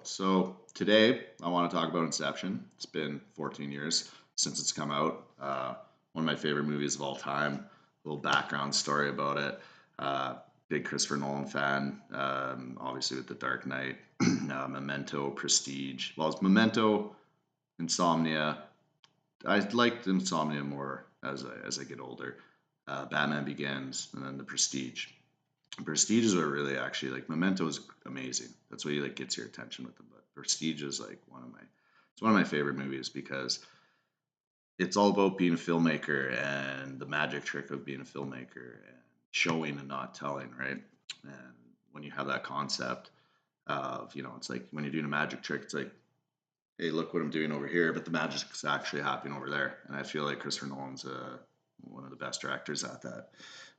So today I want to talk about Inception. It's been 14 years since it's come out. One of my favorite movies of all time. A little background story about it. Uh, Big Christopher Nolan fan, obviously with The Dark Knight, Memento, Prestige. Well, it's Memento, Insomnia. I liked Insomnia more as I get older. Batman Begins, and then The Prestige. Prestige is what really actually like Memento is amazing. That's what like gets your attention with them. But Prestige is like one of my favorite movies because it's all about being a filmmaker and the magic trick of being a filmmaker and showing and not telling, right? And when you have that concept of, it's like when you're doing a magic trick, it's like, hey, look what I'm doing over here, but the magic's actually happening over there. And I feel like Christopher Nolan's one of the best directors at that.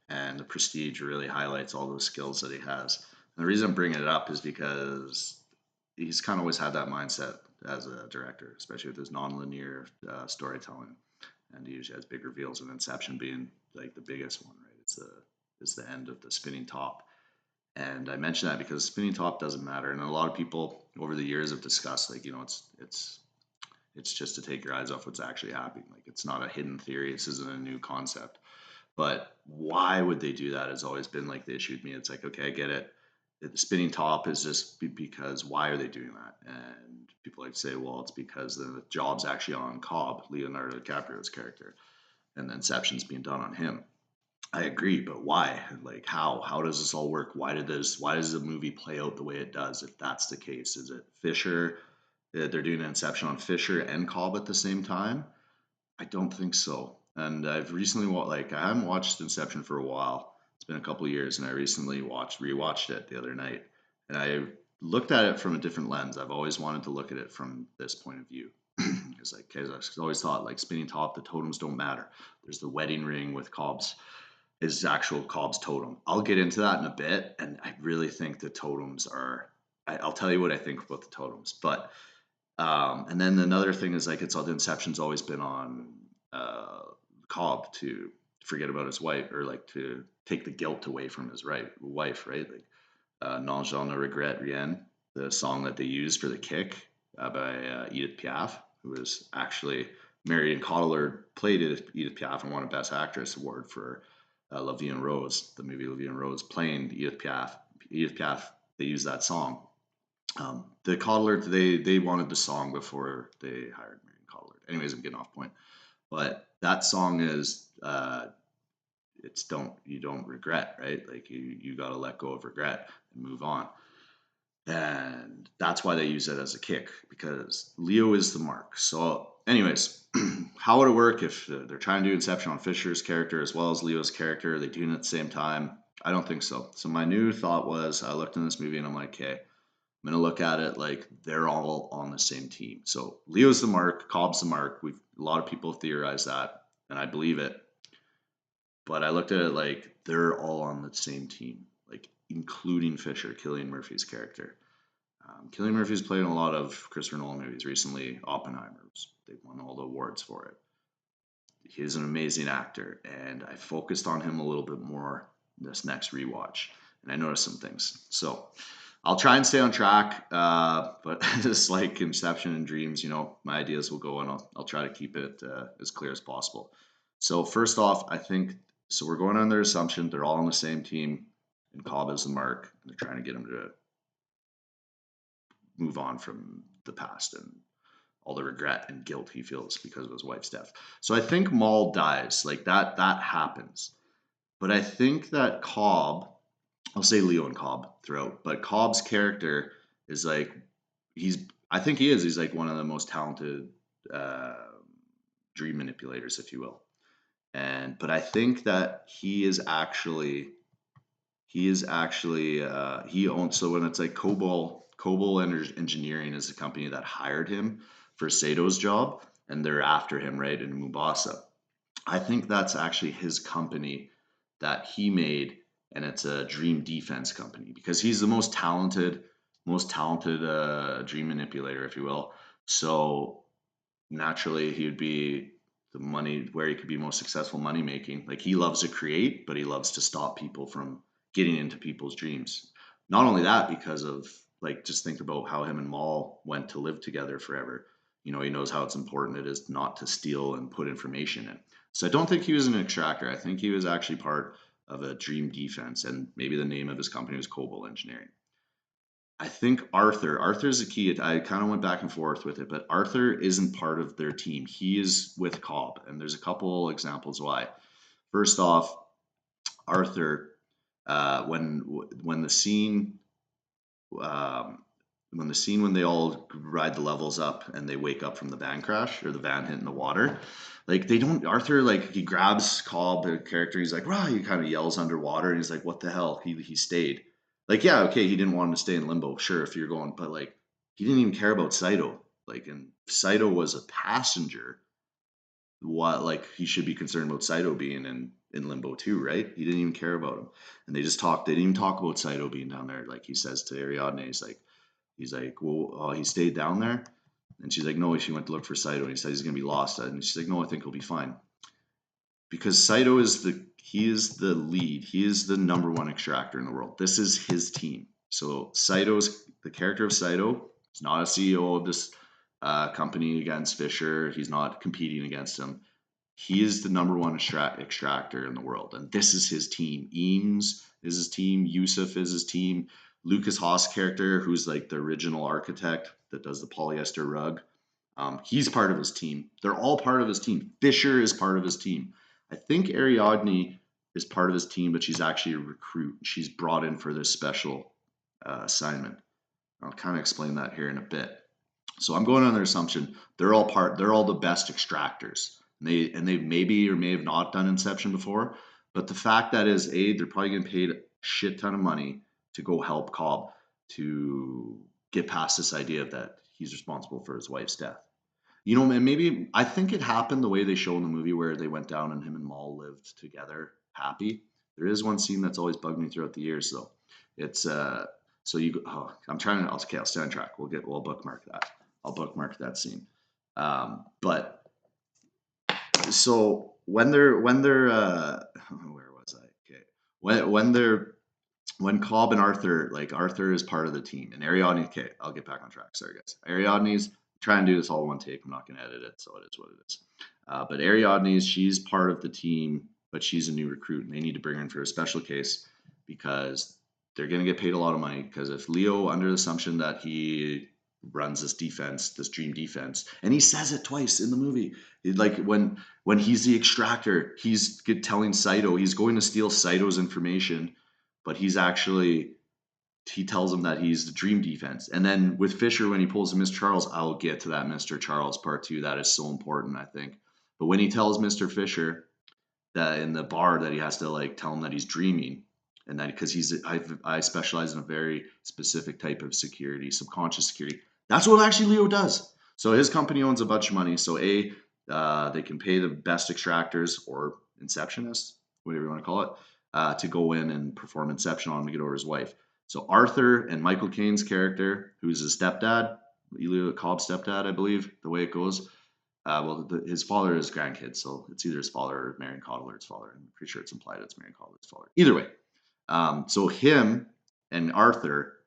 And the Prestige really highlights all those skills that he has. And the reason I'm bringing it up is because he's kind of always had that mindset as a director, especially with his nonlinear storytelling. And he usually has big reveals, and Inception being like the biggest one, right? It's the end of the spinning top. And I mention that because spinning top doesn't matter, and a lot of people over the years have discussed like it's just to take your eyes off what's actually happening. Like it's not a hidden theory. This isn't a new concept. But why would they do that has always been like the issue with me. It's like, okay, I get it. The spinning top is just because why are they doing that? And people like to say, well, it's because the job's actually on Cobb, Leonardo DiCaprio's character, and the Inception's being done on him. I agree, but why? Like, how? How does this all work? Why does the movie play out the way it does? If that's the case, is it Fisher? They're doing an Inception on Fisher and Cobb at the same time? I don't think so. And I've recently like I haven't watched Inception for a while. It's been a couple of years, and I recently rewatched it the other night, and I looked at it from a different lens. I've always wanted to look at it from this point of view. Because like, cause I always thought like spinning top, the totems don't matter. There's the wedding ring with Cobb's is actual Cobb's totem. I'll get into that in a bit, and I really think the totems are. I'll tell you what I think about the totems, but and then another thing is like it's all the Inception's always been on uh, Cobb to forget about his wife or like to take the guilt away from his wife, right? Like Non Je ne regrette rien, the song that they used for the kick by Edith Piaf, who was actually Marion Cotillard played Edith Piaf and won a Best Actress award for La Vie en Rose, the movie La Vie en Rose, playing Edith Piaf. Edith Piaf, they used that song. The Cotillard, they wanted the song before they hired Marion Cotillard. Anyways, I'm getting off point. But that song is it's don't you don't regret, right? Like you got to let go of regret and move on. And that's why they use it as a kick because Leo is the mark. So, anyways, how would it work if they're trying to do Inception on Fisher's character as well as Leo's character? Are they doing it at the same time? I don't think so. So my new thought was I looked in this movie and I'm like, okay, I'm going to look at it like they're all on the same team. So Leo's the mark, Cobb's the mark. A lot of people theorize that, and I believe it. But I looked at it like they're all on the same team, like including Fisher, Cillian Murphy's character. Cillian Murphy's played in a lot of Christopher Nolan movies recently. Oppenheimer's, they won all the awards for it. He's an amazing actor, and I focused on him a little bit more this next rewatch, and I noticed some things. So I'll try and stay on track, but just like Inception and Dreams, my ideas will go and I'll try to keep it as clear as possible. So first off, I think so. We're going on their assumption they're all on the same team, and Cobb is the mark, and they're trying to get him to move on from the past and all the regret and guilt he feels because of his wife's death. So I think Maul dies, like that happens, but I think that Cobb I'll say Leo and Cobb throughout, but Cobb's character is like he's. I think he is. He's like one of the most talented uh, dream manipulators, if you will. And but I think that he owns. So when it's like Cobol Engineering is the company that hired him for Sato's job, and they're after him right in Mubasa. I think that's actually his company that he made, and it's a dream defense company because he's the most talented dream manipulator, if you will. So naturally, he would be the money where he could be most successful money making. Like he loves to create, but he loves to stop people from getting into people's dreams. Not only that, because of like just think about how him and Maul went to live together forever. You know, he knows how it's important it is not to steal and put information in. So I don't think he was an extractor. I think he was actually part of a dream defense, and maybe the name of his company was Cobalt Engineering. I think Arthur's the key. I kind of went back and forth with it, but Arthur isn't part of their team. He is with Cobb, and there's a couple examples why. First off, Arthur, when the scene when they all ride the levels up and they wake up from the van crash or the van hitting the water, like they don't Arthur, like he grabs Cobb, the character, he's like, rah, he kind of yells underwater and he's like, what the hell? He stayed. Like, yeah, okay, he didn't want him to stay in limbo, sure, if you're going, but like he didn't even care about Saito. Like, and Saito was a passenger. What, like he should be concerned about Saito being in limbo too, right? He didn't even care about him. And they didn't even talk about Saito being down there. Like he says to Ariadne, he's like, well, he stayed down there. And she's like, no, she went to look for Saito. And he said he's going to be lost. And she's like, no, I think he'll be fine. Because Saito he is the lead. He is the number one extractor in the world. This is his team. So the character of Saito is not a CEO of this company against Fischer. He's not competing against him. He is the number one extractor in the world. And this is his team. Eames is his team. Yusuf is his team. Lucas Haas character, who's like the original architect that does the polyester rug. He's part of his team. They're all part of his team. Fischer is part of his team. I think Ariadne is part of his team, but she's actually a recruit. She's brought in for this special assignment. I'll kind of explain that here in a bit. So I'm going on their assumption they're all the best extractors. And they maybe or may have not done Inception before, but the fact that is they're probably getting paid a shit ton of money to go help Cobb to get past this idea that he's responsible for his wife's death. You know, and maybe I think it happened the way they show in the movie where they went down and him and Maul lived together happy. There is one scene that's always bugged me throughout the years though. It's so you I'm trying to okay, I'll stay on track. We'll bookmark that. I'll bookmark that scene. But so when they're where was I? Okay. When Cobb and Arthur, like Arthur is part of the team and Ariadne, okay, I'll get back on track. Sorry guys. Ariadne's trying to do this all in one take. I'm not going to edit it, so it is what it is. But Ariadne's, she's part of the team, but she's a new recruit and they need to bring her in for a special case because they're going to get paid a lot of money. Because if Leo, under the assumption that he runs this defense, this dream defense, and he says it twice in the movie, like when he's the extractor, he's telling Saito he's going to steal Saito's information, but he tells him that he's the dream defense. And then with Fischer, when he pulls Mr. Charles, I'll get to that Mr. Charles part 2. That is so important, I think. But when he tells Mr. Fischer that in the bar that he has to like tell him that he's dreaming, and that because I specialize in a very specific type of security, subconscious security. That's what actually Leo does. So his company owns a bunch of money. So they can pay the best extractors or inceptionists, whatever you want to call it, to go in and perform Inception on him to get over his wife. So Arthur and Michael Caine's character, who's his stepdad, Elio Cobb's stepdad, I believe, the way it goes. His father is grandkids, so it's either his father or Marion Cotillard's father. I'm pretty sure it's implied it's Marion Cotillard's father. Either way, so him and Arthur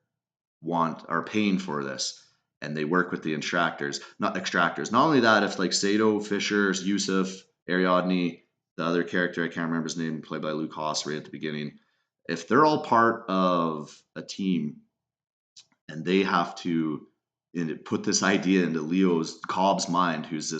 are paying for this, and they work with the extractors. Not only that, if like Saito, Fischer, Yusuf, Ariadne, the other character I can't remember his name, played by Luke Haas right at the beginning, if they're all part of a team, and they have to put this idea into Cobb's mind, who's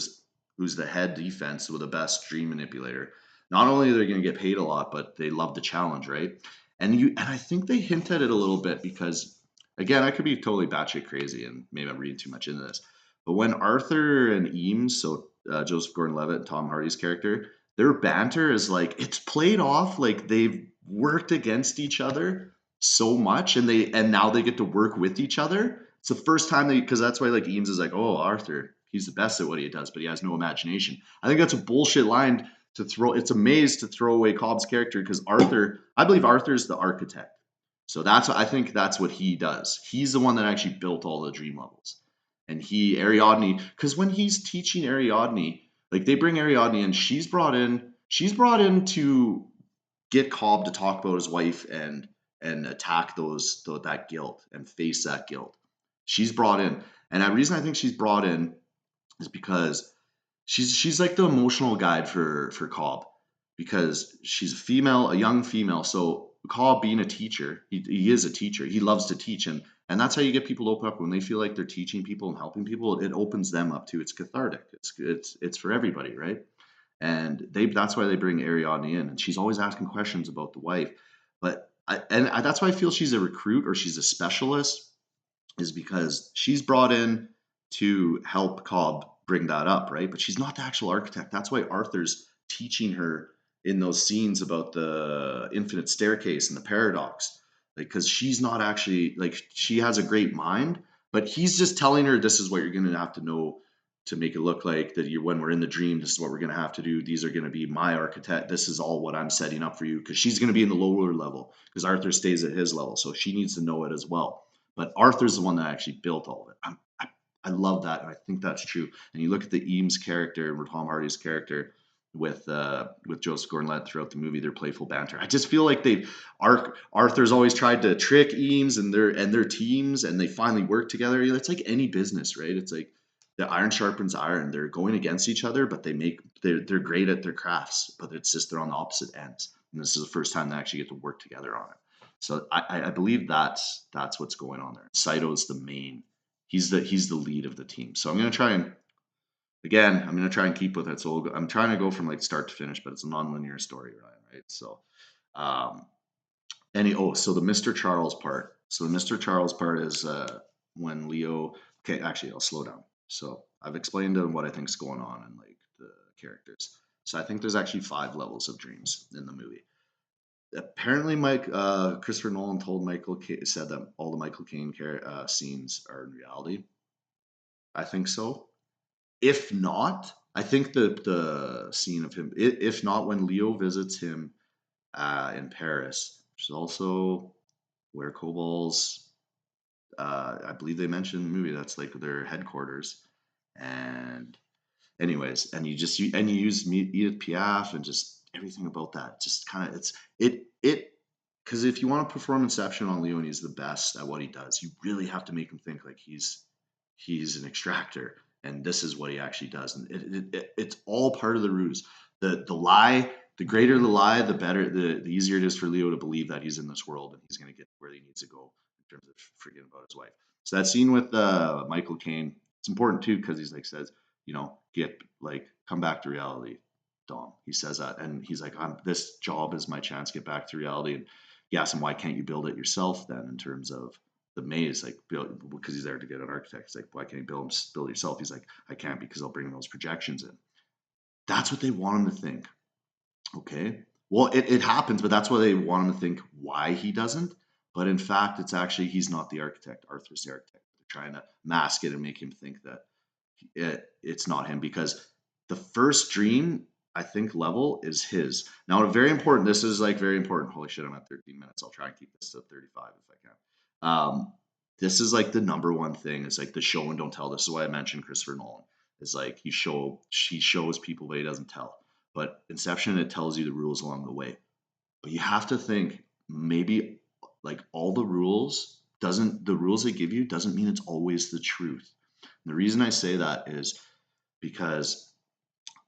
the head defense with the best dream manipulator. Not only are they going to get paid a lot, but they love the challenge, right? And I think they hint at it a little bit because, again, I could be totally batshit crazy and maybe I'm reading too much into this. But when Arthur and Eames, so Joseph Gordon-Levitt and Tom Hardy's character, their banter is like, it's played off like they've worked against each other so much and now they get to work with each other. It's the first time because that's why like Eames is like, oh, Arthur, he's the best at what he does, but he has no imagination. I think that's a bullshit line to throw. It's a maze to throw away Cobb's character because I believe Arthur's the architect. So I think that's what he does. He's the one that actually built all the dream levels. And Ariadne, because when he's teaching Ariadne, like they bring Ariadne in, she's brought in to get Cobb to talk about his wife and and attack that guilt and face that guilt. She's brought in, and the reason I think she's brought in is because she's like the emotional guide for Cobb, because she's a young female. So Cobb, being a teacher, he is a teacher. He loves to teach, and that's how you get people to open up when they feel like they're teaching people and helping people. It opens them up too. It's cathartic. It's for everybody, right? And that's why they bring Ariadne in, and she's always asking questions about the wife. But that's why I feel she's a recruit or she's a specialist, is because she's brought in to help Cobb bring that up, right? But she's not the actual architect. That's why Arthur's teaching her in those scenes about the infinite staircase and the paradox, like, because she's not actually, like, she has a great mind, but he's just telling her this is what you're going to have to know to make it look like that you, when we're in the dream, this is what we're going to have to do. These are going to be my architect. This is all what I'm setting up for you, because she's going to be in the lower level because Arthur stays at his level. So she needs to know it as well. But Arthur's the one that actually built all of it. I love that, and I think that's true. And you look at the Eames character and Tom Hardy's character with Joseph Gordon-Levitt throughout the movie, their playful banter. I just feel like Arthur's always tried to trick Eames and their teams, and they finally work together. It's like any business, right? It's like the iron sharpens iron. They're going against each other, but they're great at their crafts. But it's just they're on the opposite ends, and this is the first time they actually get to work together on it. So I believe that's what's going on there. Saito's the main. He's the lead of the team. So I'm gonna try and keep with it. So I'm trying to go from like start to finish, but it's a non-linear story, right? So, um, so the Mr. Charles part. So the Mr. Charles part is when Leo. Okay, actually, I'll slow down. So I've explained what I think's going on in like the characters. So I think there's actually 5 levels of dreams in the movie. Apparently, Christopher Nolan said that all the Michael Caine scenes are in reality. I think so. If not, I think the scene of him. If not, when Leo visits him in Paris, which is also where Cobal's. I believe they mentioned in the movie that's like their headquarters. And anyways, and you use Edith Piaf and just everything about that. Just kind of it because if you want to perform Inception on Leo and he's the best at what he does, you really have to make him think like he's an extractor, and this is what he actually does, and it's all part of the ruse. The lie, the greater the lie, the better, the easier it is for Leo to believe that he's in this world and he's going to get where he needs to go in terms of forgetting about his wife. So that scene with Michael Caine, it's important too because he's like says, get like come back to reality, Dom. He says that, and he's like, this job is my chance to get back to reality. And he asks him, why can't you build it yourself then? In terms of the maze, like because he's there to get an architect. He's like, why can't you build yourself? He's like, I can't because I'll bring those projections in. That's what they want him to think. Okay. Well, it happens, but that's why they want him to think why he doesn't. But in fact, it's actually he's not the architect. Arthur's the architect. They're trying to mask it and make him think that it's not him, because the first dream I think level is his. Now, very important. This is like very important. Holy shit! I'm at 13 minutes. I'll try and keep this to 35 if I can. This is like the number one thing. It's like the show and don't tell. This is why I mentioned Christopher Nolan. It's like he shows people, but he doesn't tell. But Inception, it tells you the rules along the way. But you have to think maybe like all the rules they give you doesn't mean it's always the truth. And the reason I say that is because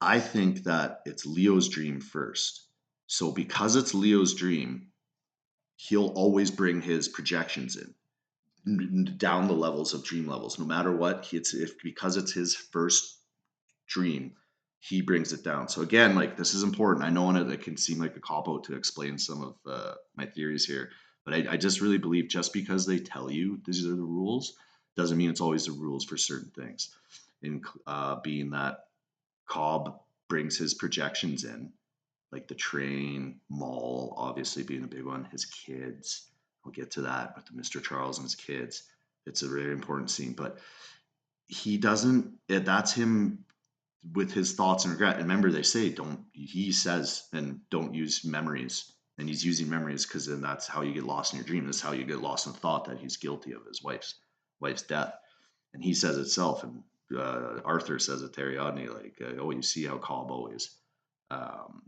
I think that it's Leo's dream first. So because it's Leo's dream, he'll always bring his projections in down the levels of dream levels. No matter what, because it's his first dream, he brings it down. So again, like this is important. I know it can seem like a cop out to explain some of my theories here, but I just really believe just because they tell you these are the rules doesn't mean it's always the rules for certain things. In being that Cobb brings his projections in, like the train, mall, obviously being a big one, his kids. We'll get to that with Mr. Charles and his kids. It's a very important scene, but he doesn't. That's him with his thoughts and regret. And remember, they say he says, and don't use memories. And he's using memories because then that's how you get lost in your dream. That's how you get lost in thought that he's guilty of his wife's death. And he says itself, and Arthur says it to Ariadne, like, oh, you see how um,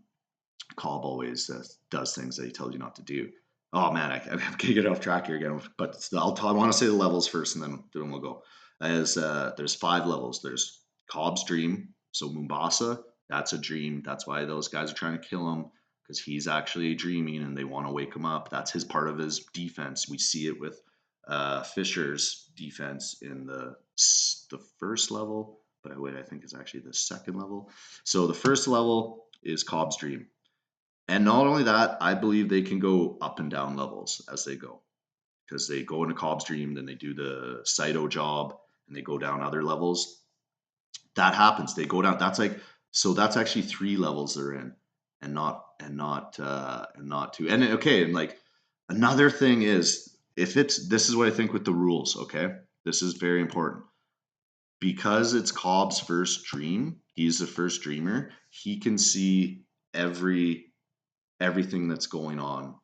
Cobb always does things that he tells you not to do. Oh man, I'm gonna get off track here again. But I want to say the levels first, and then we'll go. As there's 5 levels. There's Cobb's dream. So Mombasa, that's a dream. That's why those guys are trying to kill him because he's actually dreaming, and they want to wake him up. That's his part of his defense. We see it with Fisher's defense in the first level, but I think it's actually the second level. So the first level is Cobb's dream. And not only that, I believe they can go up and down levels as they go because they go into Cobb's dream, then they do the Saito job, and they go down other levels. That happens. They go down. That's like so. That's actually 3 levels they're in, and not 2. And okay, and like another thing is if it's this is what I think with the rules. Okay, this is very important because it's Cobb's first dream. He's the first dreamer. He can see everything that's going on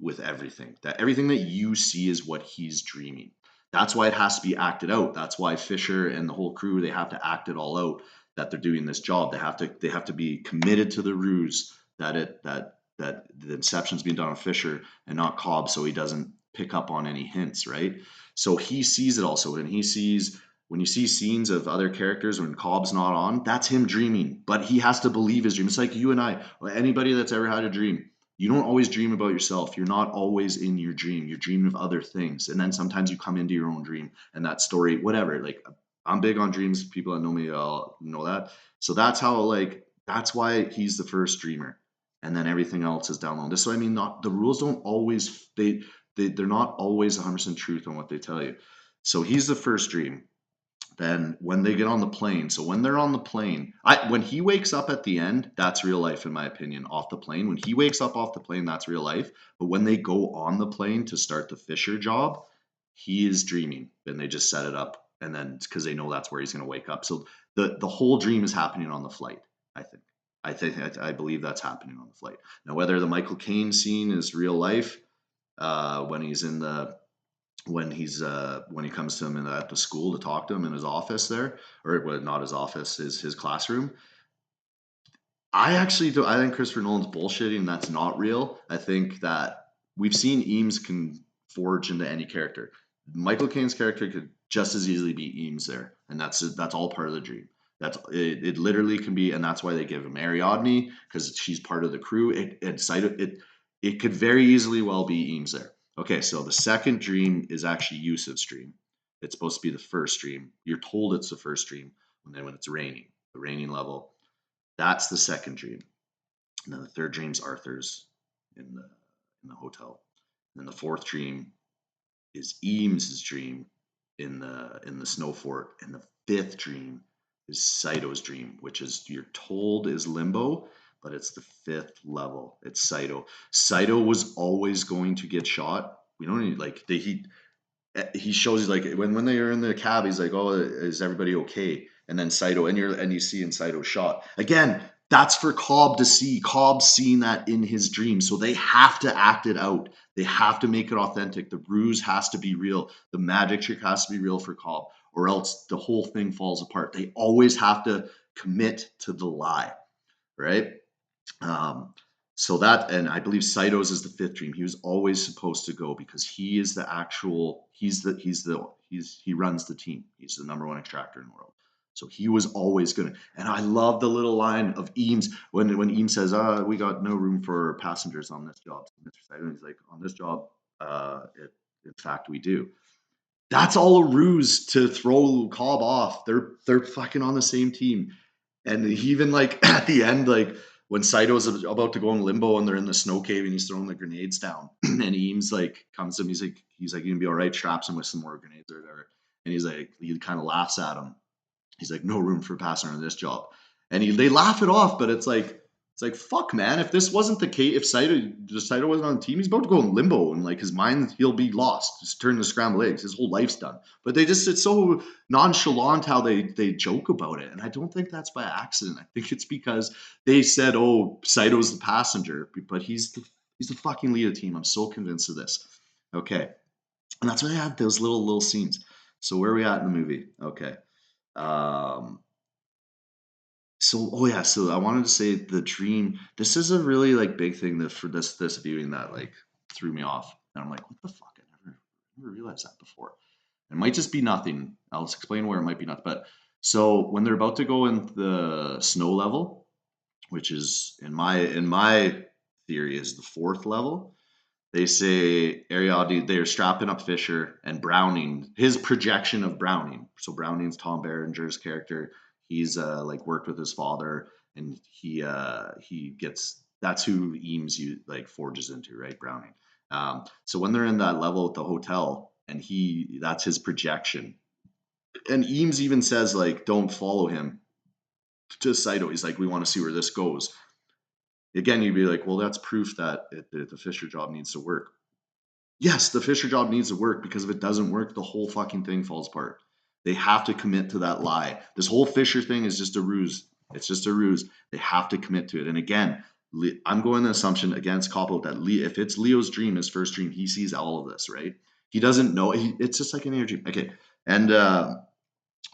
with everything. That everything that you see is what he's dreaming. That's why it has to be acted out. That's why Fisher and the whole crew they have to act it all out that they're doing this job. They have to be committed to the ruse that the inception's being done on Fisher and not Cobb, so he doesn't pick up on any hints, right? So he sees it also, and he sees when you see scenes of other characters when Cobb's not on, that's him dreaming, but he has to believe his dream. It's like you and I, or anybody that's ever had a dream. You don't always dream about yourself. You're not always in your dream. You're dreaming of other things. And then sometimes you come into your own dream and that story, whatever. Like I'm big on dreams. People that know me all know that. So that's how that's why he's the first dreamer. And then everything else is down low. This is what I mean. Not the rules don't always they're not always 100% truth on what they tell you. So he's the first dream. Then when they get on the plane, so when they're on the plane, when he wakes up at the end, that's real life in my opinion. Off the plane, when he wakes up off the plane, that's real life. But when they go on the plane to start the Fisher job, he is dreaming, and they just set it up, and then because they know that's where he's going to wake up. So the whole dream is happening on the flight. I think. I believe that's happening on the flight. Now, whether the Michael Caine scene is real life, when he's in the when he comes to him at the school to talk to him in his office there, or well, not his office, his classroom. I actually do. I think Christopher Nolan's bullshitting. That's not real. I think that we've seen Eames can forge into any character. Michael Caine's character could just as easily be Eames there, and that's all part of the dream. It literally can be, and that's why they give him Ariadne because she's part of the crew. It could very easily well be Eames there. Okay, so the second dream is actually Yusuf's dream. It's supposed to be the first dream. You're told it's the first dream, and then when it's raining, the raining level, that's the second dream. And then the third dream's Arthur's in the hotel. And then the fourth dream is Eames's dream in the snow fort. And the fifth dream is Saito's dream, which is you're told is limbo, but it's the fifth level. It's Saito. Saito was always going to get shot. We don't need he shows he's like when they are in the cab, he's like, "Oh, is everybody okay?" And then Saito, and you see in Saito shot again. That's for Cobb to see. Cobb's seeing that in his dream, so they have to act it out. They have to make it authentic. The ruse has to be real. The magic trick has to be real for Cobb, or else the whole thing falls apart. They always have to commit to the lie, right? Um, so that, and I believe Saito's is the fifth dream. He was always supposed to go because he is the actual. He runs the team. He's the number one extractor in the world. So he was always gonna. And I love the little line of Eames when Eames says, "We got no room for passengers on this job." So Mr. Saito, he's like, "On this job, in fact, we do." That's all a ruse to throw Cobb off. They're fucking on the same team. And he even like at the end, like when Saito's about to go in limbo and they're in the snow cave and he's throwing the grenades down, and Eames like comes to him, he's like, "You gonna be all right?" Straps him with some more grenades or whatever, and he kind of laughs at him. He's like, "No room for a passenger on this job," and they laugh it off, but it's like fuck, man. If this wasn't the case, if Saito wasn't on the team, he's about to go in limbo and like his mind, he'll be lost, just turn to scrambled eggs. His whole life's done. But it's so nonchalant how they joke about it, and I don't think that's by accident. I think it's because they said, "Oh, Saito's the passenger," but he's the fucking lead of the team. I'm so convinced of this. Okay, and that's why they have those little scenes. So where are we at in the movie? Okay. Um, so, oh yeah, so I wanted to say the dream. This is a really like big thing that for this viewing that like threw me off. And I'm like, what the fuck? I never realized that before. It might just be nothing. I'll explain where it might be nothing. But so when they're about to go in the snow level, which is in my theory is the fourth level, they say Ariadne, they're strapping up Fisher and Browning, his projection of Browning. So Browning's Tom Berenger's character. He's like worked with his father, and he gets that's who Eames you like forges into, right? Browning. So when they're in that level at the hotel, and that's his projection, and Eames even says like, "Don't follow him." To Saito, he's like, "We want to see where this goes." Again, you'd be like, "Well, that's proof that the Fisher job needs to work." Yes, the Fisher job needs to work because if it doesn't work, the whole fucking thing falls apart. They have to commit to that lie. This whole Fisher thing is just a ruse. It's just a ruse. They have to commit to it. And again, I'm going the assumption against Coppola that if it's Leo's dream, his first dream, he sees all of this, right? He doesn't know. It's just like an energy. Okay. And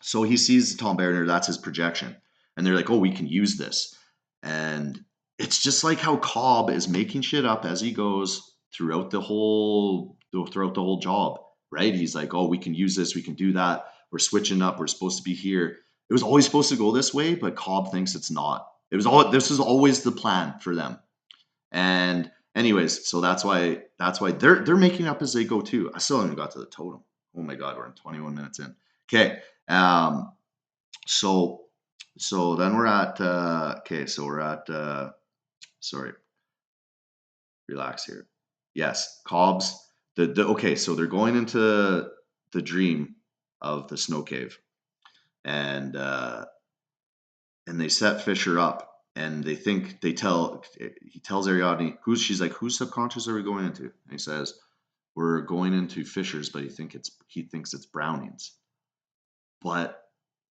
so he sees Tom Berenger. That's his projection. And they're like, oh, we can use this. And it's just like how Cobb is making shit up as he goes throughout the whole job, right? He's like, oh, we can use this, we can do that. We're switching up. We're supposed to be here. It was always supposed to go this way, but Cobb thinks it's not. This is always the plan for them. And anyways, so that's why they're making up as they go too. I still haven't got to the totem. Oh my god, we're in 21 minutes in. Okay. So then we're at sorry, relax here. Yes, Cobb's okay, so they're going into the dream of the snow cave, and they set Fisher up, and he tells Ariadne she's like, whose subconscious are we going into? And he says, we're going into Fisher's, but he thinks it's Browning's. But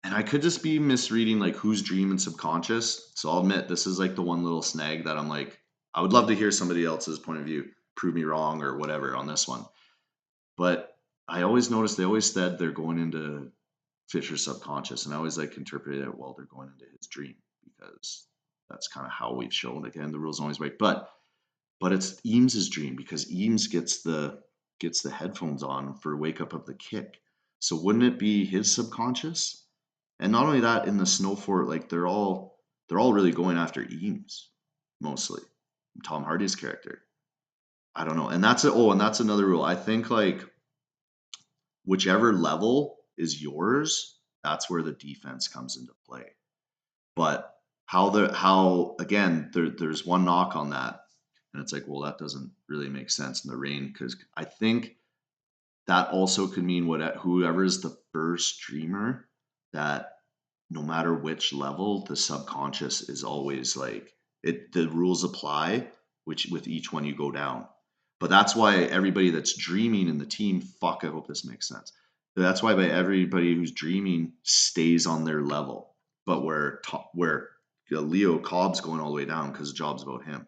and I could just be misreading like who's dream and subconscious. So I'll admit this is like the one little snag that I'm like, I would love to hear somebody else's point of view, prove me wrong or whatever on this one. But I always noticed they always said they're going into Fisher's subconscious, and I always like interpreted it, well, they're going into his dream because that's kind of how we've shown. Again, the rules always right, but it's Eames's dream because Eames gets the headphones on for Wake Up of the Kick. So wouldn't it be his subconscious? And not only that, in the snow fort, like they're all really going after Eames, mostly. Tom Hardy's character. I don't know. And that's another rule. I think like whichever level is yours, that's where the defense comes into play. But there's one knock on that. And it's like, well, that doesn't really make sense in the rain because I think that also could mean whoever is the first dreamer, that no matter which level, the subconscious is always like the rules apply, which with each one you go down. But that's why everybody that's dreaming in the team, I hope this makes sense. But that's why everybody who's dreaming stays on their level. But where Leo Cobb's going all the way down because the job's about him.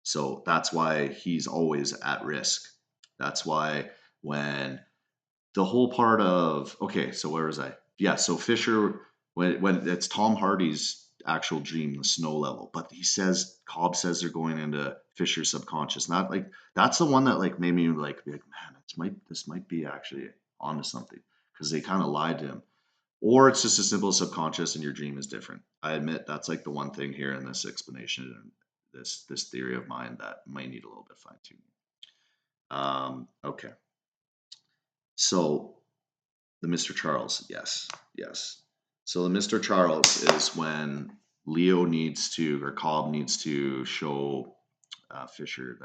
So that's why he's always at risk. That's why when the whole part of, okay, so where was I? Yeah, so Fisher, when it's Tom Hardy's actual dream, the snow level, but Cobb says they're going into Fisher's subconscious. Not like that's the one that like made me like be like, man, this might be actually onto something because they kind of lied to him. Or it's just as simple as subconscious and your dream is different. I admit that's like the one thing here in this explanation and this theory of mine that might need a little bit fine tuning. Okay. So the Mr. Charles, yes. So the Mr. Charles is when Leo Cobb needs to show Fisher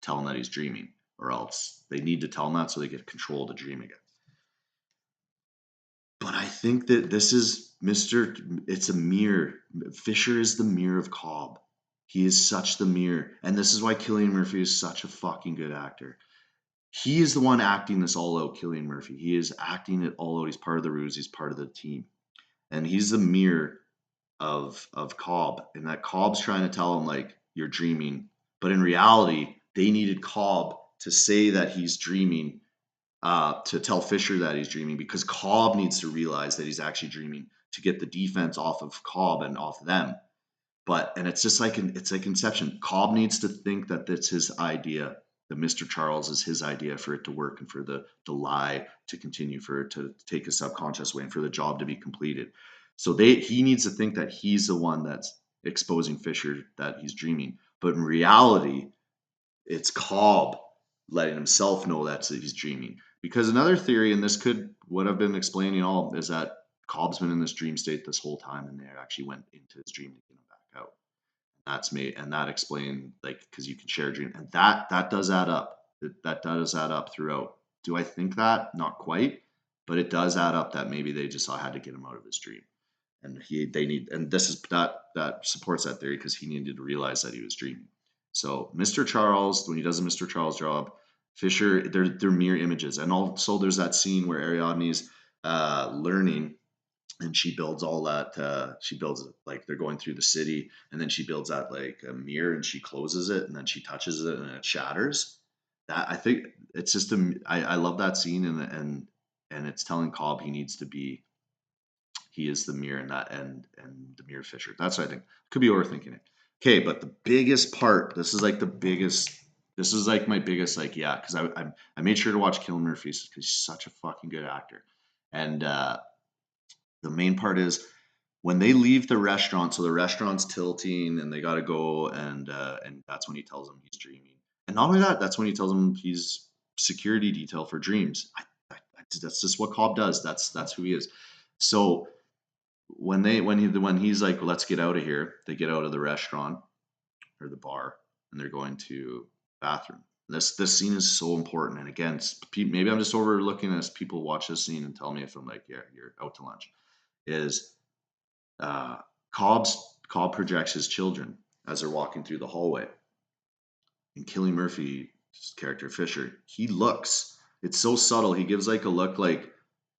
tell him that he's dreaming, or else they need to tell him that so they get control of the dream again. But I think that this is it's a mirror. Fisher is the mirror of Cobb. He is such the mirror. And this is why Cillian Murphy is such a fucking good actor. He is the one acting this all out, Cillian Murphy. He is acting it all out. He's part of the ruse. He's part of the team. And he's the mirror of Cobb. And that Cobb's trying to tell him, like, you're dreaming. But in reality, they needed Cobb to say that he's dreaming, to tell Fisher that he's dreaming, because Cobb needs to realize that he's actually dreaming to get the defense off of Cobb and off them. And it's just like it's like Inception. Cobb needs to think that that's his idea. the Mr. Charles is his idea for it to work and for the lie to continue, for it to take a subconscious way and for the job to be completed. So he needs to think that he's the one that's exposing Fisher that he's dreaming. But in reality, it's Cobb letting himself know that he's dreaming. Because another theory, and this could, what I've been explaining all, is that Cobb's been in this dream state this whole time and they actually went into his dream to get him back out. That's made, and that explained, like, because you can share a dream, and that does add up. That does add up throughout. Do I think that? Not quite, but it does add up that maybe they just had to get him out of his dream, and they need, and this is that supports that theory because he needed to realize that he was dreaming. So Mr. Charles, when he does a Mr. Charles job, Fisher, they're mirror images, and also there's that scene where Ariadne's learning, and she builds all that. She builds, like, they're going through the city, and then she builds that like a mirror, and she closes it, and then she touches it, and it shatters. That, I think it's just I love that scene, and it's telling Cobb he is the mirror, and the mirror Fisher. That's what I think. Could be overthinking it. Okay, but the biggest part. This is like the biggest. This is like my biggest, like, yeah, because I made sure to watch Cillian Murphy because he's such a fucking good actor, and the main part is when they leave the restaurant. So the restaurant's tilting, and they got to go, and that's when he tells them he's dreaming. And not only that, that's when he tells them he's security detail for dreams. That's just what Cobb does. That's who he is. So when he's like, well, let's get out of here, they get out of the restaurant or the bar, and they're going to the bathroom. This scene is so important. And again, maybe I'm just overlooking as people watch this scene and tell me if I'm like, yeah, you're out to lunch. Is Cobb projects his children as they're walking through the hallway, and Cillian Murphy's character Fisher, he looks. It's so subtle. He gives like a look, like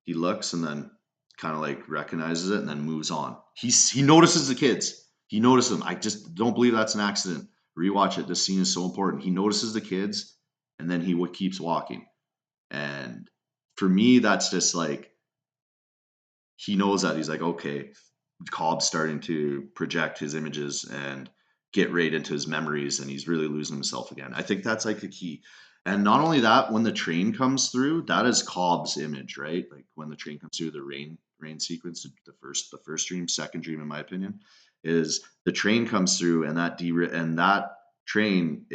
he looks and then kind of like recognizes it and then moves on. He notices the kids. He notices them. I just don't believe that's an accident. Rewatch it. This scene is so important. He notices the kids, and then he keeps walking. And for me, that's just like, he knows that. He's like, okay, Cobb's starting to project his images and get right into his memories, and he's really losing himself again. I think that's like the key. And not only that, when the train comes through, that is Cobb's image, right? Like when the train comes through, the rain sequence, the first dream, second dream, in my opinion, is the train comes through, and that train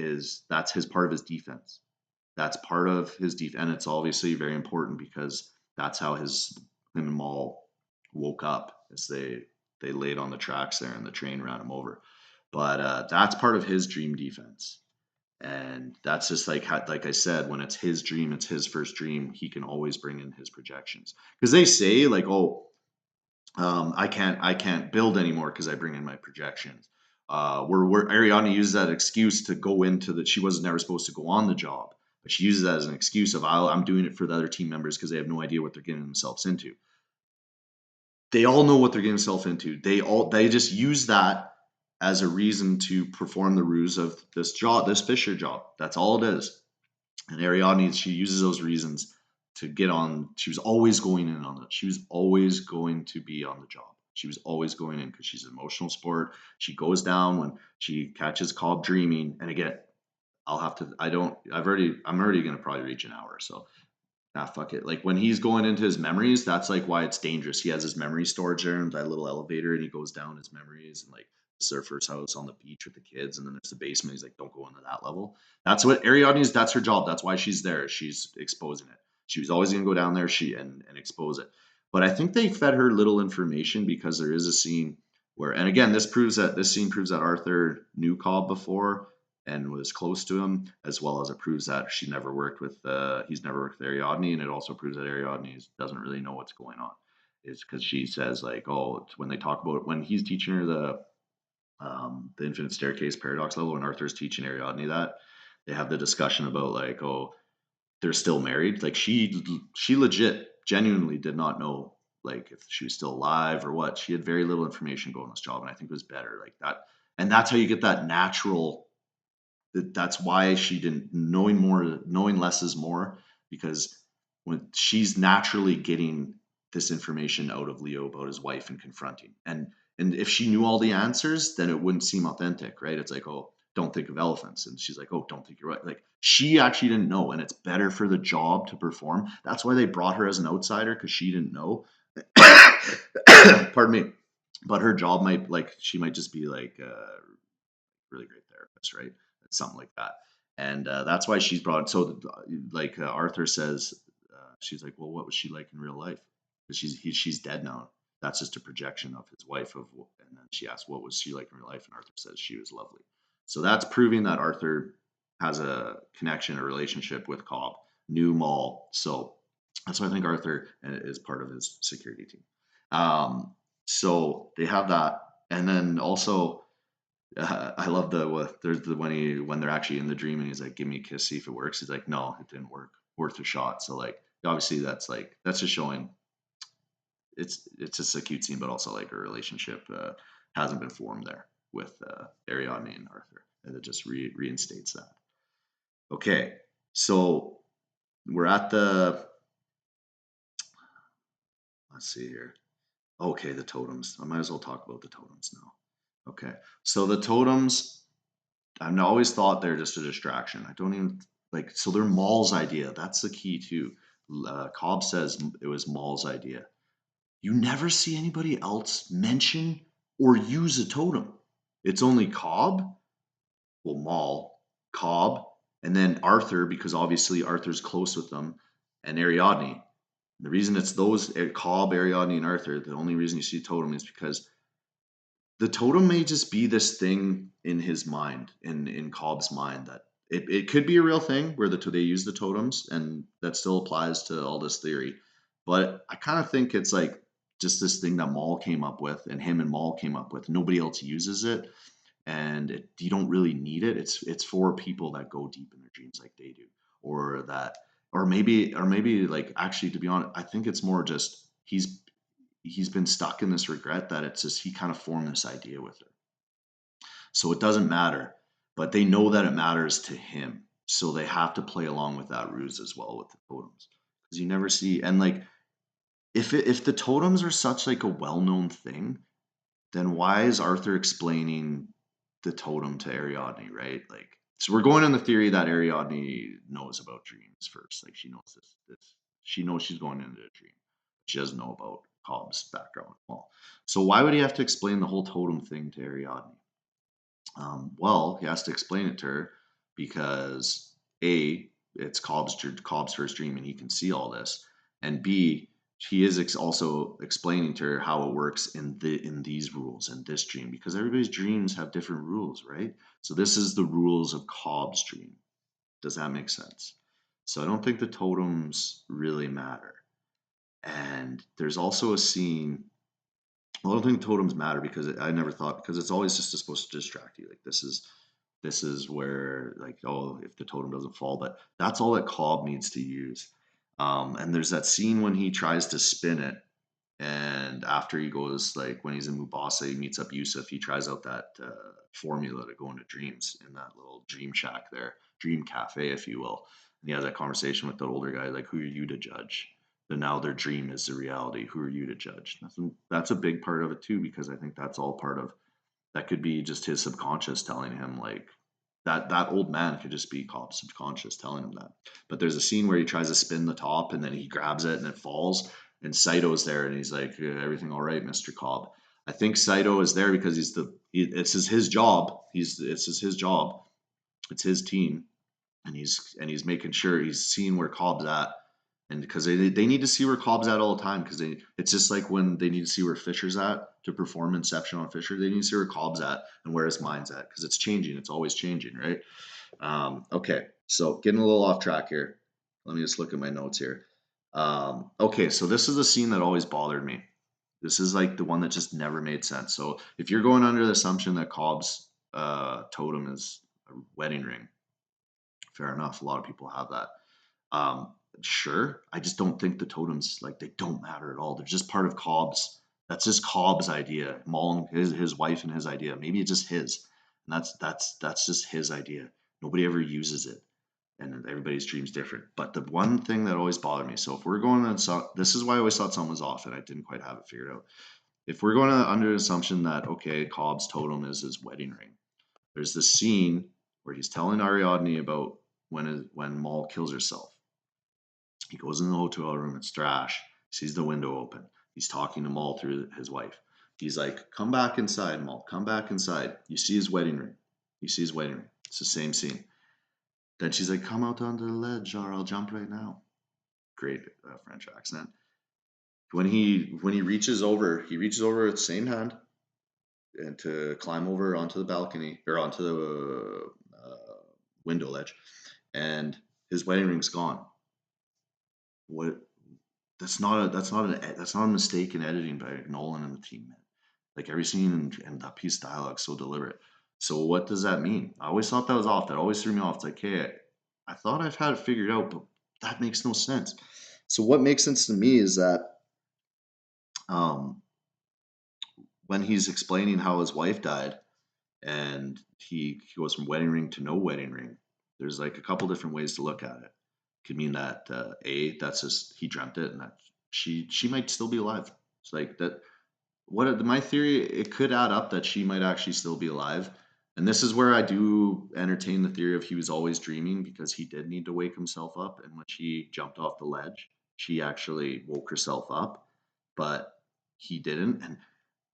that's his part of his defense. That's part of his defense, and it's obviously very important because that's how him and Maul woke up, as they laid on the tracks there, and the train ran him over. But that's part of his dream defense. And that's just like I said, when it's his dream, it's his first dream, he can always bring in his projections. Because they say like, oh, I can't build anymore because I bring in my projections. Where Ariadne uses that excuse to go into that she was never supposed to go on the job, but she uses that as an excuse of, I'm doing it for the other team members because they have no idea what they're getting themselves into. They all know what they're getting themselves into. They just use that as a reason to perform the ruse of this job, this Fisher job. That's all it is. And Ariadne, she uses those reasons to get on. She was always going in on it. She was always going to be on the job. She was always going in because she's an emotional sport. She goes down when she catches Cobb dreaming. And again, I'm already going to probably reach an hour. So fuck it. Like when he's going into his memories, that's like why it's dangerous. He has his memory storage there in that little elevator, and he goes down his memories, and like the surfer's house on the beach with the kids, and then there's the basement. He's like, don't go into that level. That's what Ariadne's. That's her job. That's why she's there. She's exposing it. She was always going to go down there, and expose it. But I think they fed her little information because there is a scene where, and again, this scene proves that Arthur knew Cobb before and was close to him, as well as it proves that he's never worked with Ariadne, and it also proves that Ariadne doesn't really know what's going on. It's because she says like, oh, when they talk about when he's teaching her the infinite staircase paradox level, when Arthur's teaching Ariadne that, they have the discussion about like, oh, they're still married. Like she legit, genuinely did not know like if she was still alive or what. She had very little information going on this job, and I think it was better like that. And that's how you get that natural. That's why she didn't knowing less is more, because when she's naturally getting this information out of Leo about his wife and confronting, and if she knew all the answers, then it wouldn't seem authentic, right? It's like, oh, don't think of elephants. And she's like, oh, don't think you're right. Like she actually didn't know, and it's better for the job to perform. That's why they brought her as an outsider, because she didn't know. Pardon me. But her job might, like, she might just be like a really great therapist, right? Something like that. And that's why she's brought. So, like Arthur says, she's like, well, what was she like in real life? Because she's dead now. That's just a projection of his wife. And then she asks, what was she like in real life? And Arthur says she was lovely. So that's proving that Arthur has a connection, a relationship with Cobb, knew Maul. So that's why I think Arthur is part of his security team. So they have that, and then also I love there's the when they're actually in the dream and he's like, give me a kiss, see if it works. He's like, no, it didn't work. Worth a shot. So like obviously that's just showing it's just a cute scene, but also like a relationship hasn't been formed there with Ariadne and Arthur, and it just reinstates that. Okay, so we're at the, let's see here. Okay, the totems. I might as well talk about the totems now. Okay, so the totems, I've always thought they're just a distraction. I don't even like, so they're Maul's idea. That's the key too. Cobb says it was Maul's idea. You never see anybody else mention or use a totem. It's only Cobb, well, Maul, Cobb, and then Arthur, because obviously Arthur's close with them, and Ariadne. The reason it's those Cobb, Ariadne, and Arthur, the only reason you see totem is because the totem may just be this thing in his mind, in Cobb's mind, that it could be a real thing where they use the totems, and that still applies to all this theory. But I kind of think it's like just this thing that Maul came up with, and him and Maul came up with. Nobody else uses it, and you don't really need it. It's for people that go deep in their dreams like they do, or that, or maybe like, actually, to be honest, I think it's more just he's been stuck in this regret that it's just he kind of formed this idea with her. So it doesn't matter, but they know that it matters to him. So they have to play along with that ruse as well with the totems. Because you never see, and like if the totems are such like a well-known thing, then why is Arthur explaining the totem to Ariadne, right? Like, so we're going on the theory that Ariadne knows about dreams first. Like she knows this she knows she's going into a dream. She doesn't know about Cobb's background. Well, so why would he have to explain the whole totem thing to Ariadne? Well, he has to explain it to her because A, it's Cobb's first dream and he can see all this, and B, he is also explaining to her how it works in these rules in this dream, because everybody's dreams have different rules, right? So this is the rules of Cobb's dream. Does that make sense? So I don't think the totems really matter. And there's also a scene, I don't think totems matter because I never thought, because it's always just supposed to distract you. Like this is where, like, oh, if the totem doesn't fall, but that's all that Cobb needs to use. And there's that scene when he tries to spin it, and after he goes, like when he's in Mubasa, he meets up Yusuf. He tries out that formula to go into dreams in that little dream shack there, dream cafe, if you will. And he has that conversation with the older guy, like, who are you to judge? But now their dream is the reality. Who are you to judge? That's a big part of it too, because I think that's all part of that could be just his subconscious telling him, like, that old man could just be Cobb's subconscious telling him that. But there's a scene where he tries to spin the top and then he grabs it and it falls, and Saito's there and he's like, everything all right, Mr. Cobb? I think Saito is there because it's his job. His job. It's his team, and he's making sure he's seeing where Cobb's at, and because they need to see where Cobb's at all the time, because it's just like when they need to see where Fisher's at to perform Inception on Fisher, they need to see where Cobb's at and where his mind's at, because it's changing. It's always changing, right? Okay, so getting a little off track here. Let me just look at my notes here. Okay, so this is a scene that always bothered me. This is like the one that just never made sense. So if you're going under the assumption that Cobb's totem is a wedding ring, fair enough. A lot of people have that. Sure, I just don't think the totems, like, they don't matter at all. They're just part of Cobb's. That's just Cobb's idea. Maul, his wife, and his idea. Maybe it's just his, and that's just his idea. Nobody ever uses it, and everybody's dream's different. But the one thing that always bothered me. So if we're going on, this is why I always thought something was off, and I didn't quite have it figured out. If we're going under the assumption that, okay, Cobb's totem is his wedding ring, There's this scene where he's telling Ariadne about when Maul kills herself. He goes in the hotel room, it's trash, sees the window open. He's talking to Maul through his wife. He's like, come back inside, Maul, come back inside. You see his wedding ring. You see his wedding ring. It's the same scene. Then she's like, come out onto the ledge or I'll jump right now. Great French accent. When he reaches over with the same hand and to climb over onto the balcony or onto the window ledge, and his wedding ring's gone. What? That's not a mistake in editing by Nolan and the team, man. Like every scene and that piece of dialogue so deliberate. So what does that mean? I always thought that was off. That always threw me off. It's like, hey, I thought I've had it figured out, but that makes no sense. So what makes sense to me is that um, when he's explaining how his wife died and he goes from wedding ring to no wedding ring, there's like a couple different ways to look at it. Could mean that that's just he dreamt it and that she might still be alive. It's like that. My theory, it could add up that she might actually still be alive. And this is where I do entertain the theory of he was always dreaming because he did need to wake himself up. And when she jumped off the ledge, she actually woke herself up, but he didn't.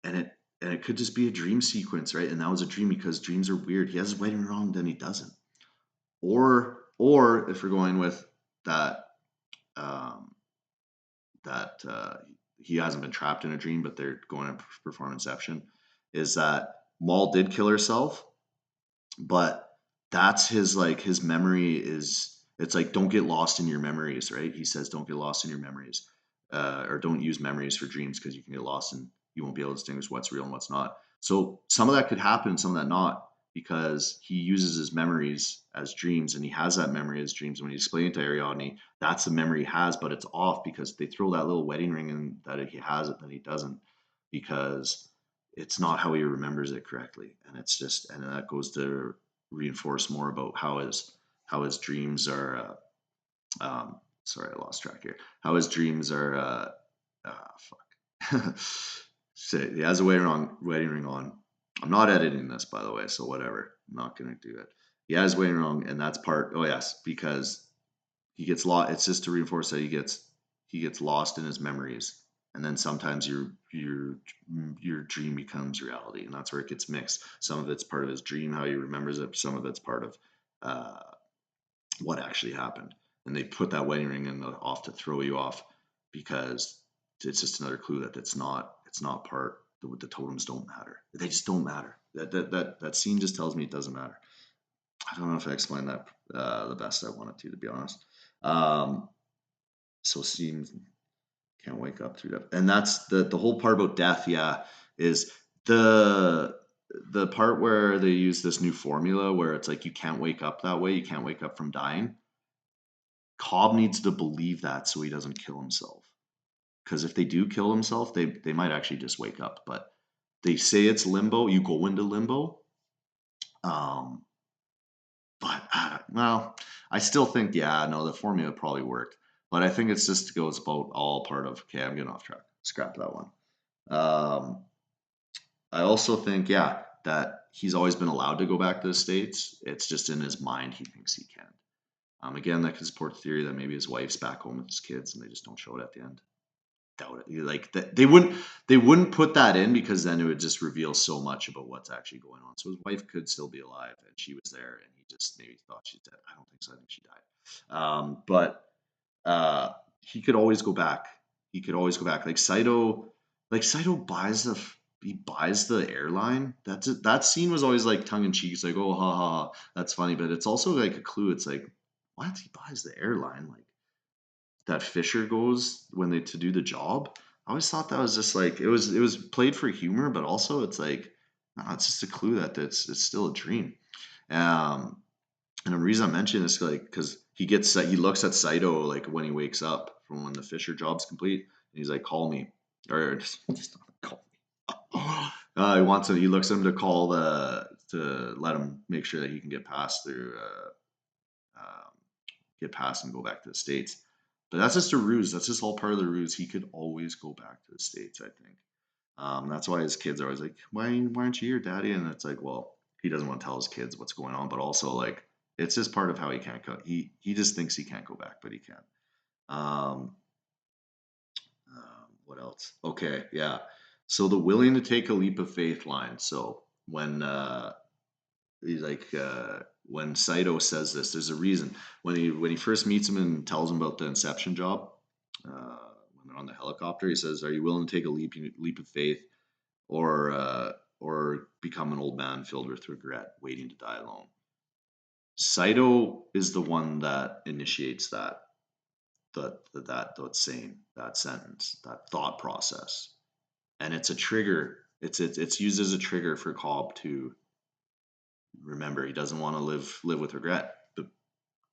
And it could just be a dream sequence, right? And that was a dream because dreams are weird. He has his wedding wrong, then he doesn't. Or if we're going with that, um, that he hasn't been trapped in a dream, but they're going to perform Inception, is that Maul did kill herself, but that's his memory is, it's like, don't get lost in your memories, right? He says, don't get lost in your memories, or don't use memories for dreams because you can get lost and you won't be able to distinguish what's real and what's not. So some of that could happen, some of that not, because he uses his memories as dreams and he has that memory as dreams. When he explained it to Ariadne, that's the memory he has, but it's off because they throw that little wedding ring in that he has it, then he doesn't, because it's not how he remembers it correctly. And it's just, and that goes to reinforce more about how his dreams are, sorry, I lost track here. How his dreams are, fuck. So he has a wedding ring on. I'm not editing this, by the way, so whatever. I'm not gonna do it. He has wedding ring, and that's part. Oh yes, because he gets lost. It's just to reinforce that he gets lost in his memories, and then sometimes your dream becomes reality, and that's where it gets mixed. Some of it's part of his dream, how he remembers it. Some of it's part of uh, what actually happened. And they put that wedding ring in off to throw you off because it's just another clue that it's not part. The totems don't matter. They just don't matter. That scene just tells me it doesn't matter. I don't know if I explained that the best I wanted to be honest. So scenes can't wake up through that, and that's the whole part about death. Yeah, is the part where they use this new formula where it's like you can't wake up that way. You can't wake up from dying. Cobb needs to believe that so he doesn't kill himself. Because if they do kill himself, they might actually just wake up. But they say it's limbo. You go into limbo. Um, but I still think, yeah, no, the formula probably worked. But I think it's just goes about all part of, okay, I'm getting off track. Scrap that one. I also think, yeah, that he's always been allowed to go back to the States. It's just in his mind he thinks he can. Again, that could support the theory that maybe his wife's back home with his kids and they just don't show it at the end. Doubt it. Like they wouldn't put that in because then it would just reveal so much about what's actually going on. So his wife could still be alive and she was there and he just maybe thought she's dead. I don't think so. I think she died. But he could always go back. He could always go back. Like Saito buys the airline. That scene was always like tongue in cheek. It's like, oh, ha ha ha, that's funny. But it's also like a clue. It's like, what? He buys the airline? Like that Fischer goes when they to do the job. I always thought that was just like it was played for humor, but also it's like, no, it's just a clue that it's still a dream. And the reason I'm mentioning this, like, because he looks at Saito like when he wakes up from when the Fisher job's complete, and he's like, "Call me," or just call me. He looks at him to to let him make sure that he can get past and go back to the States. But that's just a ruse. That's just all part of the ruse. He could always go back to the States, I think. That's why his kids are always like, why aren't you here, Daddy? And it's like, well, he doesn't want to tell his kids what's going on, but also like it's just part of how he can't go. He just thinks he can't go back, but he can. Um, what else? Okay, yeah. So the willing to take a leap of faith line. So when he's like when Saito says this, there's a reason. When he first meets him and tells him about the Inception job, when they're on the helicopter, he says, "Are you willing to take a leap of faith, or become an old man filled with regret, waiting to die alone?" Saito is the one that initiates that saying, that sentence, that thought process, and it's a trigger. It's used as a trigger for Cobb to remember he doesn't want to live with regret. The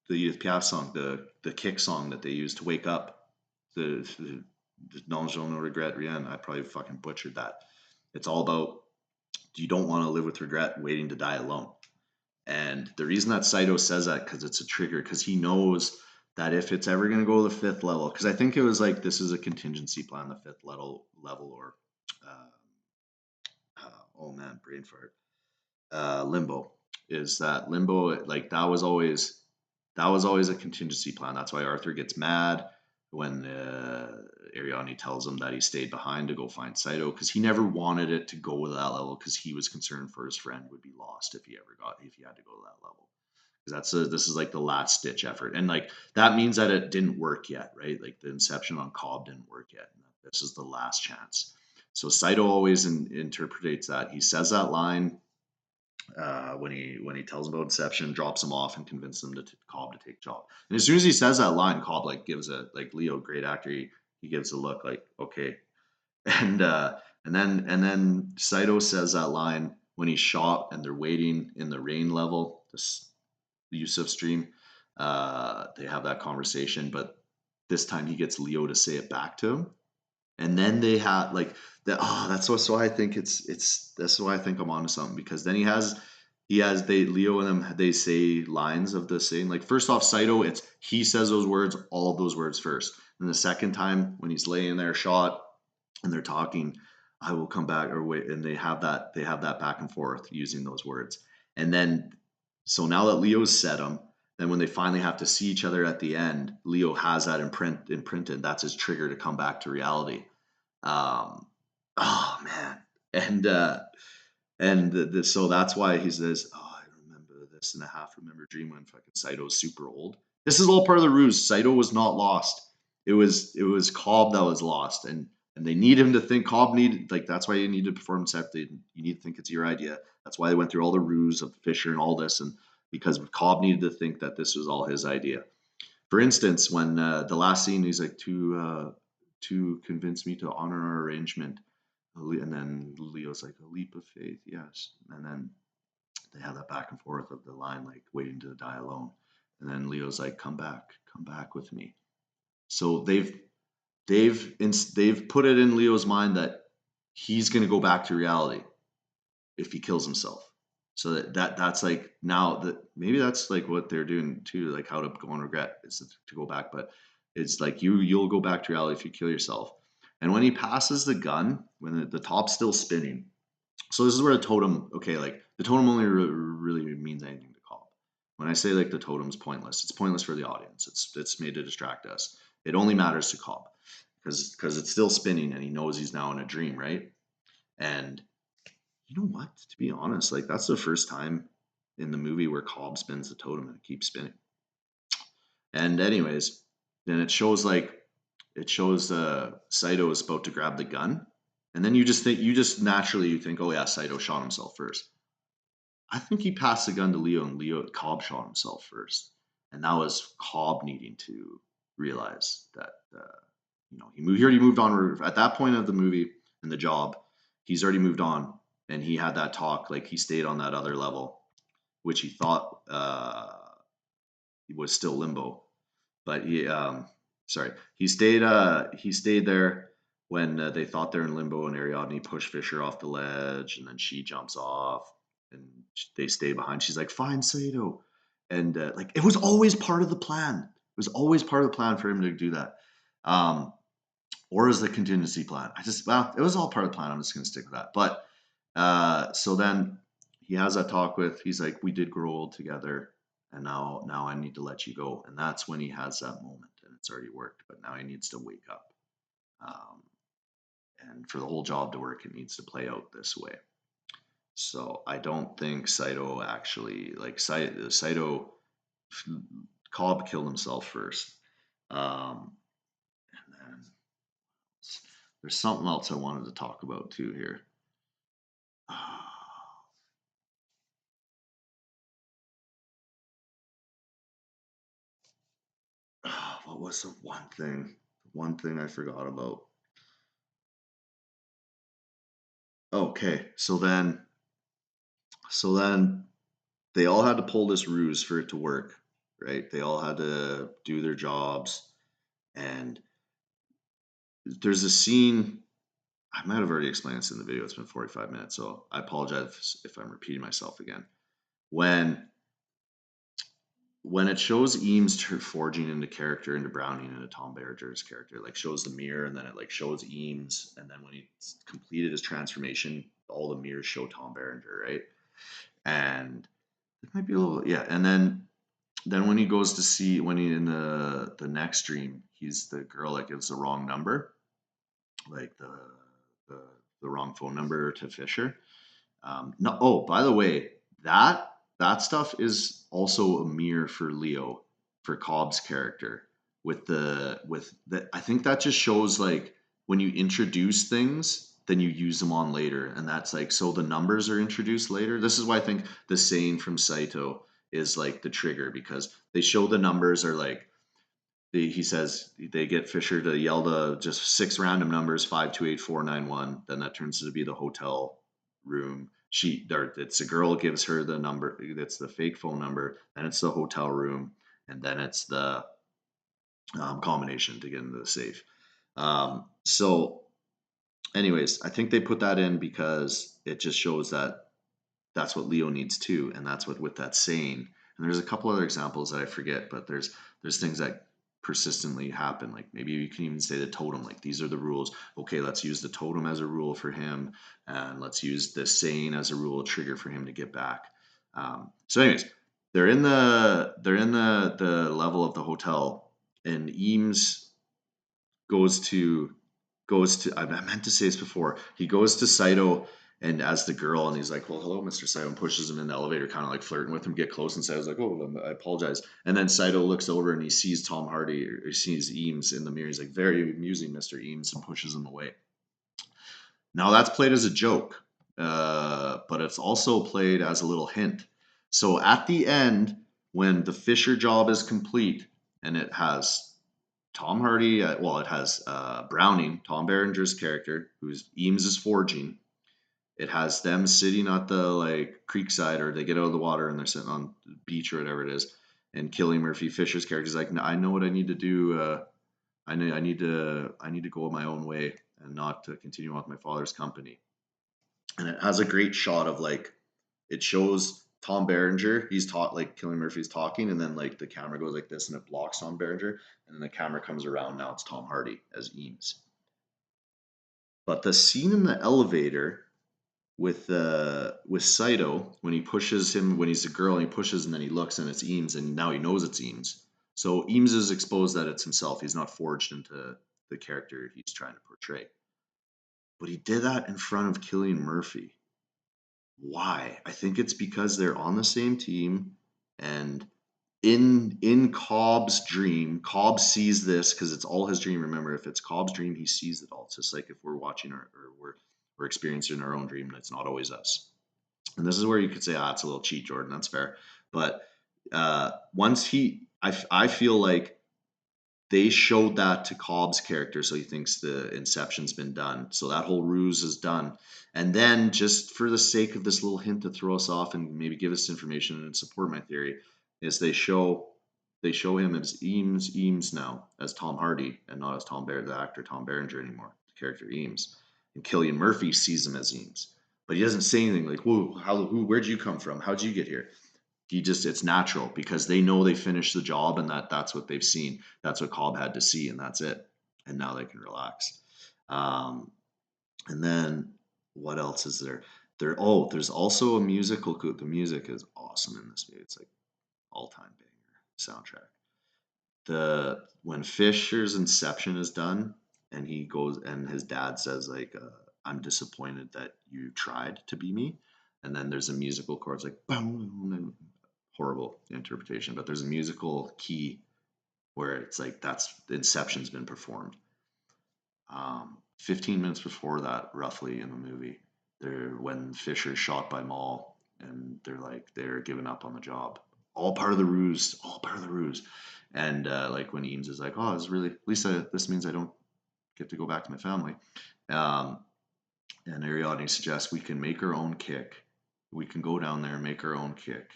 Piaf song, the kick song that they use to wake up, the no regret, rien. I probably fucking butchered that. It's all about you don't want to live with regret, waiting to die alone. And the reason that Saito says that, because it's a trigger, because he knows that if it's ever going to go to the fifth level, because I think it was like this is a contingency plan, the fifth level, or oh man, brain fart. Limbo, is that limbo, like that was always a contingency plan. That's why Arthur gets mad when Ariadne tells him that he stayed behind to go find Saito, because he never wanted it to go to that level, because he was concerned for his friend would be lost if he had to go to that level. Because this is like the last ditch effort, and like that means that it didn't work yet, right? Like the Inception on Cobb didn't work yet, and this is the last chance. So Saito always interprets that. He says that line when he tells him about Inception, drops him off, and convinces him to Cobb to take job. And as soon as he says that line, Cobb like gives a, like, Leo, great actor, he gives a look like, okay. And then Saito says that line when he's shot and they're waiting in the rain level, this Yusuf stream. They have that conversation, but this time he gets Leo to say it back to him, and then they have like that. Oh, that's so I think that's why I think I'm onto something, because then they Leo and them, they say lines of the saying, like, first off, Saito, it's he says those words, all of those words first, and the second time when he's laying there shot and they're talking, I will come back, or wait, and they have that back and forth using those words. And then so now that Leo's said them, then when they finally have to see each other at the end, Leo has that imprinted. That's his trigger to come back to reality. Oh man, and so that's why he says, "Oh, I remember this and a half remember dream when fucking Saito's super old." This is all part of the ruse. Saito was not lost. It was Cobb that was lost, and they need him to think. Cobb needed, like, that's why you need to perform accepted. You need to think it's your idea. That's why they went through all the ruse of Fischer and all this, and because Cobb needed to think that this was all his idea. For instance, when the last scene, he's like, to convince me to honor our arrangement, and then Leo's like, a leap of faith, yes, and then they have that back and forth of the line, like, waiting to die alone, and then Leo's like, come back with me. So they've put it in Leo's mind that he's going to go back to reality if he kills himself. So that's like, now that maybe that's like what they're doing too, like how to go on regret is to go back, but it's like you'll go back to reality if you kill yourself. And when he passes the gun, when the top's still spinning, so this is where the totem, okay, like the totem only really means anything to Cobb. When I say like the totem's pointless, it's pointless for the audience. It's made to distract us. It only matters to Cobb because it's still spinning and he knows he's now in a dream, right? And you know what? To be honest, like that's the first time in the movie where Cobb spins the totem and it keeps spinning. And anyways, then it shows Saito is about to grab the gun, and then you just naturally think, oh yeah, Saito shot himself first. I think he passed the gun to Leo, and Cobb shot himself first, and that was Cobb needing to realize that he already moved on at that point of the movie and the job. He's already moved on, and he had that talk, like he stayed on that other level, which he thought was still limbo, but he stayed there when they thought they're in limbo, and Ariadne pushed Fischer off the ledge, and then she jumps off, and they stay behind. She's like, "Find Saito," and like it was always part of the plan. It was always part of the plan for him to do that, or as the contingency plan. It was all part of the plan. I'm just going to stick with that. But so then he has that talk with, he's like, we did grow old together, and now I need to let you go. And that's when he has that moment, and it's already worked, but now he needs to wake up. Um, and for the whole job to work, it needs to play out this way. So I don't think Saito actually like Saito Cobb killed himself first. And then there's something else I wanted to talk about too here. What was the one thing? One thing I forgot about. Okay, so then they all had to pull this ruse for it to work, right? They all had to do their jobs, and there's a scene. I might have already explained this in the video. It's been 45 minutes, so I apologize if I'm repeating myself again. When when it shows Eames forging into character into Browning into Tom Berenger's character, like shows the mirror and then it like shows Eames, and then when he completed his transformation, all the mirrors show Tom Berenger, right? And it might be a little, yeah. And then when he goes to see, when he in the next dream, he's the girl that gives the wrong number, like the, the wrong phone number to Fisher. No, oh, by the way, that stuff is also a mirror for Leo, for Cobb's character. With the I think that just shows like when you introduce things, then you use them on later, and that's like so the numbers are introduced later. This is why I think the saying from Saito is like the trigger, because they show the numbers are like he says they get Fisher to yell the just six random numbers 528491. Then that turns to be the hotel room. It's a girl gives her the number. That's the fake phone number. Then it's the hotel room, and then it's the combination to get into the safe. So, anyways, I think they put that in because it just shows that that's what Leo needs too, and that's what with that saying. And there's a couple other examples that I forget, but there's things that persistently happen. Like maybe you can even say the totem. Like these are the rules. Okay, let's use the totem as a rule for him, and let's use the saying as a rule trigger for him to get back. So, anyways, they're in the level of the hotel, and Eames goes to I meant to say this before. He goes to Saito and as the girl, and he's like, "Well, hello, Mr. Saito," and pushes him in the elevator, kind of like flirting with him. Get close, and Saito's like, "Oh, I apologize." And then Saito looks over and he sees Tom Hardy, or he sees Eames in the mirror. He's like, "Very amusing, Mr. Eames," and pushes him away. Now that's played as a joke, but it's also played as a little hint. So at the end, when the Fisher job is complete, and it has Tom Hardy, it has Browning, Tom Berenger's character, who's Eames is forging. It has them sitting at the like creekside, or they get out of the water and they're sitting on the beach or whatever it is. And Killian Murphy Fisher's character is like, I know what I need to do. I need to go my own way and not to continue on with my father's company. And it has a great shot of like it shows Tom Berenger. He's taught like Killian Murphy's talking, and then like the camera goes like this and it blocks Tom Berenger, and then the camera comes around. Now it's Tom Hardy as Eames. But the scene in the elevator with Saito when he pushes him when he's a girl and he pushes and then he looks and it's Eames and now he knows it's Eames. So Eames is exposed that it's himself. He's not forged into the character he's trying to portray. But he did that in front of Killian Murphy. Why? I think it's because they're on the same team, and in Cobb's dream, Cobb sees this because it's all his dream. Remember, if it's Cobb's dream, he sees it all. It's just like if we're watching or we're experiencing our own dream, and it's not always us. And this is where you could say, it's a little cheat, Jordan. That's fair. But once I feel like they showed that to Cobb's character, so he thinks the Inception's been done. So that whole ruse is done. And then, just for the sake of this little hint to throw us off and maybe give us information and support my theory, is they show him as Eames now, as Tom Hardy, and not as the actor Tom Berenger anymore, the character Eames. And Killian Murphy sees him as Eames, but he doesn't say anything like, where'd you come from? How'd you get here? It's natural because they know they finished the job, and that's what they've seen. That's what Cobb had to see, and that's it. And now they can relax. And then what else is there? There's also a musical. The music is awesome in this movie. It's like all-time banger soundtrack. When Fisher's Inception is done, and he goes and his dad says like, "I'm disappointed that you tried to be me," and then there's a musical chord. It's like boom, horrible interpretation, but there's a musical key where it's like that's Inception's been performed. 15 minutes before that, roughly in the movie, when Fisher's shot by Maul, and they're giving up on the job. All part of the ruse. All part of the ruse. And like when Eames is like, "Oh, it's really at least this means I don't get to go back to my family." Um, and Ariadne suggests we can make our own kick. We can go down there and make our own kick.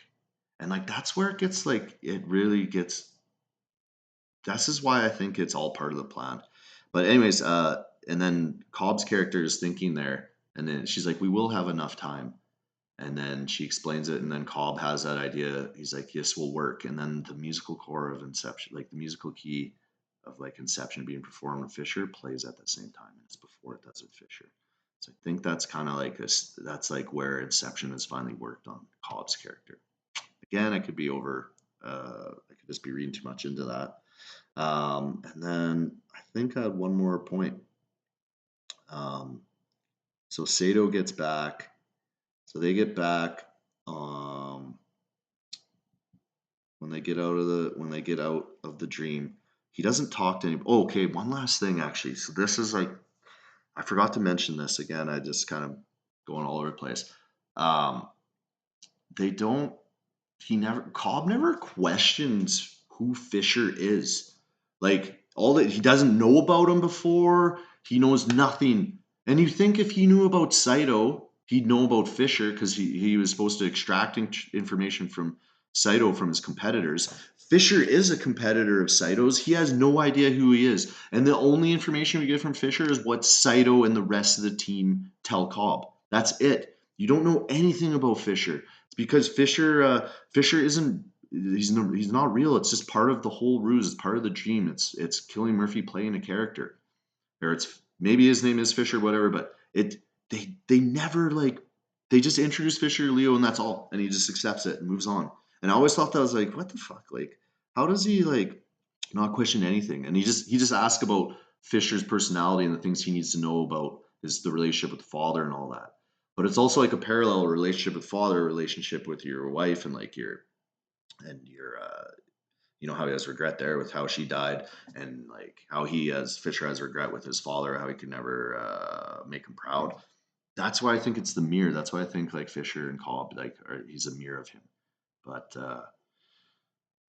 And like that's where it gets like it really gets. This is why I think it's all part of the plan. But anyways, and then Cobb's character is thinking there, and then she's like, "We will have enough time." And then she explains it, and then Cobb has that idea. He's like, "Yes, will work." And then the musical core of Inception, like the musical key of like Inception being performed with Fisher, plays at the same time, and it's before it does with Fisher. So I think that's kind of like this. That's like where Inception has finally worked on Cobb's character. Again, I could be over. I could just be reading too much into that. And then I think I had one more point. So Sato gets back. So they get back. When they get out of the dream, he doesn't talk to any. Oh, okay, one last thing actually. So this is like I forgot to mention this again. I just kind of going all over the place. Um, they don't. Cobb never questions who Fisher is. Like all that he doesn't know about him before. He knows nothing. And you think if he knew about Saito, he'd know about Fisher because he was supposed to extract information from Saito from his competitors. Fisher is a competitor of Saito's. He has no idea who he is. And the only information we get from Fisher is what Saito and the rest of the team tell Cobb. That's it. You don't know anything about Fisher. It's because Fisher isn't he's not real. It's just part of the whole ruse. It's part of the dream. It's Cillian Murphy playing a character, or it's maybe his name is Fisher, whatever. But they never like they just introduce Fisher to Leo and that's all, and he just accepts it and moves on. And I always thought that was like, what the fuck? Like, how does he like not question anything? And he just asks about Fisher's personality and the things he needs to know about the relationship with the father and all that. But it's also like a parallel relationship with father, relationship with your wife, and like your how he has regret there with how she died, and like how Fisher has regret with his father, how he could never make him proud. That's why I think it's the mirror. That's why I think like Fisher and Cobb, he's a mirror of him. But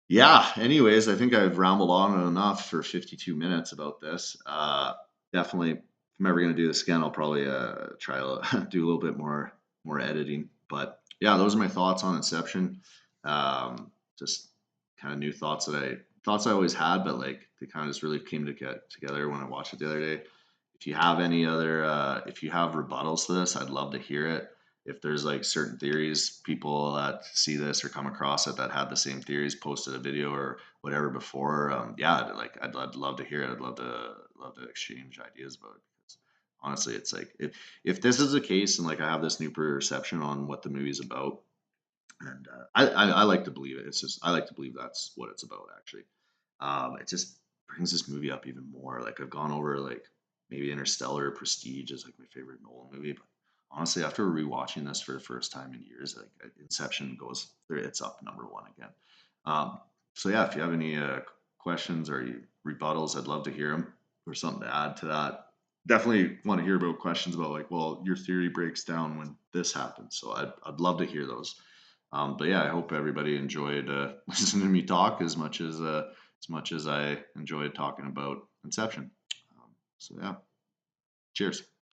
yeah, anyways, I think I've rambled on enough for 52 minutes about this. Definitely, if I'm ever going to do this again, I'll probably try to do a little bit more editing. But yeah, those are my thoughts on Inception. Just kind of new thoughts I always had, but like they kind of just really came to get together when I watched it the other day. If you have if you have rebuttals to this, I'd love to hear it. If there's like certain theories, people that see this or come across it that had the same theories, posted a video or whatever before, yeah, like I'd love to hear it. I'd love to exchange ideas about it. Because honestly, it's like if this is the case and like I have this new perception on what the movie's about, and I like to believe it. It's just I like to believe that's what it's about. Actually, it just brings this movie up even more. Like I've gone over like maybe Interstellar, Prestige is like my favorite Nolan movie, but honestly, after rewatching this for the first time in years, like Inception goes, it's up number one again. Um, so yeah, if you have any questions or rebuttals, I'd love to hear them or something to add to that. Definitely want to hear about questions about like, well, your theory breaks down when this happens. So I'd love to hear those. But yeah, I hope everybody enjoyed listening to me talk as much as I enjoyed talking about Inception. So yeah, cheers.